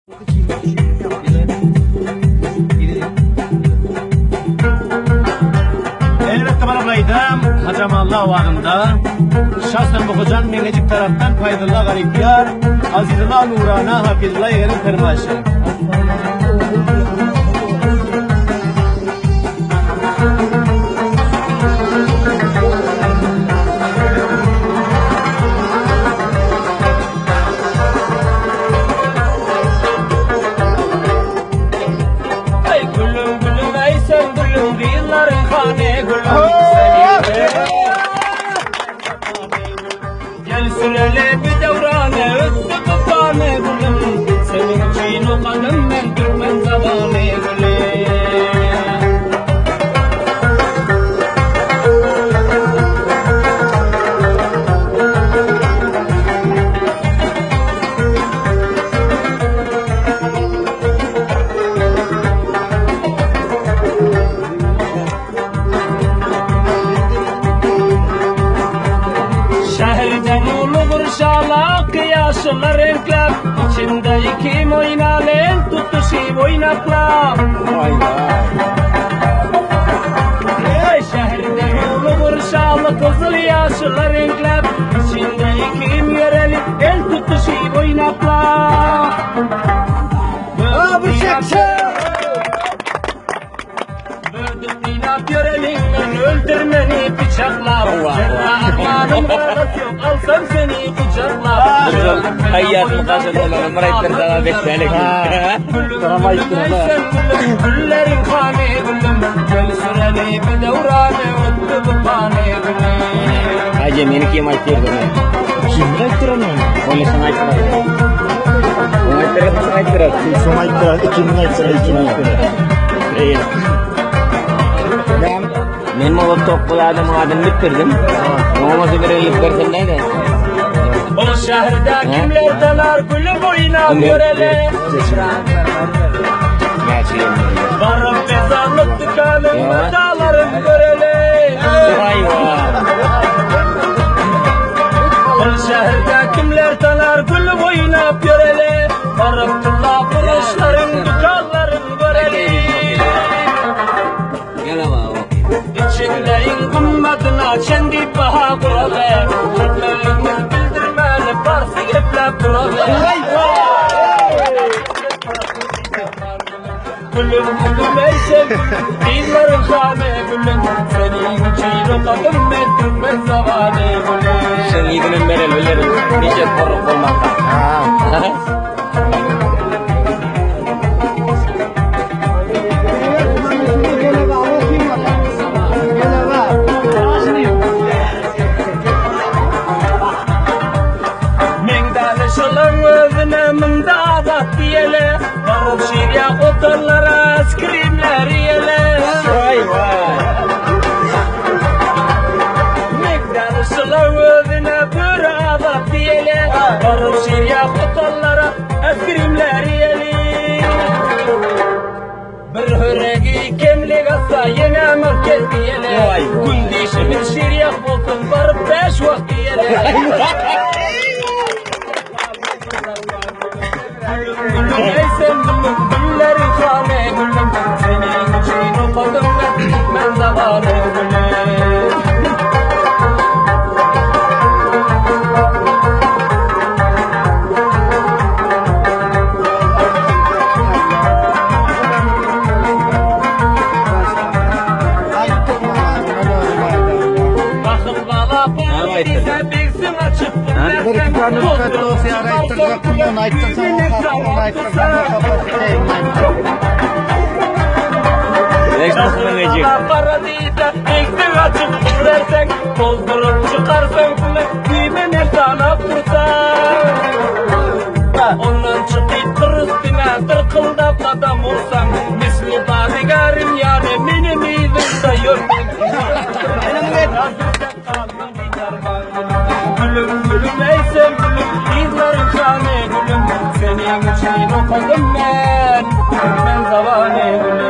Elbette barablaydım Hacamallah vağında. Şahsen bu hocan menecik taraftan Faydullah Garipyar, Azizullah Nurana, Hafizullah Yerim Kırmaşı. Gel sürele bir devrane öttü tutane gülüm. Senin için o kadın ben Türkmen zamanı gülüm. Şalak yaşlı renkler içinde kim oynalen tutuşup oynaklar. Vay vay. Şehirde yolu şalı kızıl yaşlı renkler içinde kim yöreli el tutuşup oynaklar. Bu şekşe. Böldük dinat yörelinden öldürmeni bıçaklar. Akmanın varlık yok alsam seni kucaklar. Hayatım kaçırmalarım raytları sana bekleyelim. Güllerin kane gülüm. Gel süreli bir devrane öttü bu kane gülüm. Hacı beni kim ayıttırdı onu? Kim ayıttırdı onu? Onu sana ayıttırdı. Onu ayıttırdı sana ayıttırdı. Sana ayıttırdı. Kimin ayıttırdı? Değil. Ben o topladığım adını bitirdim. Olması bir ellik versen neydi? O şehirde kimler dalar gülüm oynap görele. Varıp mezarlık dükkanın metalarım görele. Vay vay. O şehirde kimler dalar gülüm oynap görele. Varıp tılla kuruşların dükkanların görele. Gel ama o. İçindeyin kummadına kendi baha kurabe. Türkmenliğini bildirmeli parsı geplep durabe. Gülüm gülüm ey sevgilim, dinlerin kâme gülüm. Senin için o kadın ben Türkmen zamanı gülüm. Sen yedinin berel bilirim. Nice koruk olmakta. Şalan özüne mındabat diyele. Varıp şirya otorlara askrimler yele. Vay vay. Mekdan şalan özüne burabat diyele. Varıp şirya otorlara askrimler yele. Bir hürregi kemlik atsa yine merkez diyele. Gündişimiz şirya olsun varıp 5 vakti yele. Ey sen gülüm, güllerin kâme gülüm. Senin için o kadın ben zamanı gülüm. Bakın bana bu bize bilsin açıp. Bir iki tane dikkatli olsa yara ayıttıracak. Bundan ayıttırsan o kapının ayıttırsan o kapatı. Reklamını verecek. Paradise eksin açıp durursan. Bozdurup çıkarsan kule kimin sana kursan. Ondan çıkıp kırıstına tırkıldap adam olsan. Misli badigarın yani benim izimde yürüdün. Gülüm gülüm ey sevgilim, izlerin kâme gülüm. Senin için o kadın ben zamanı gülüm.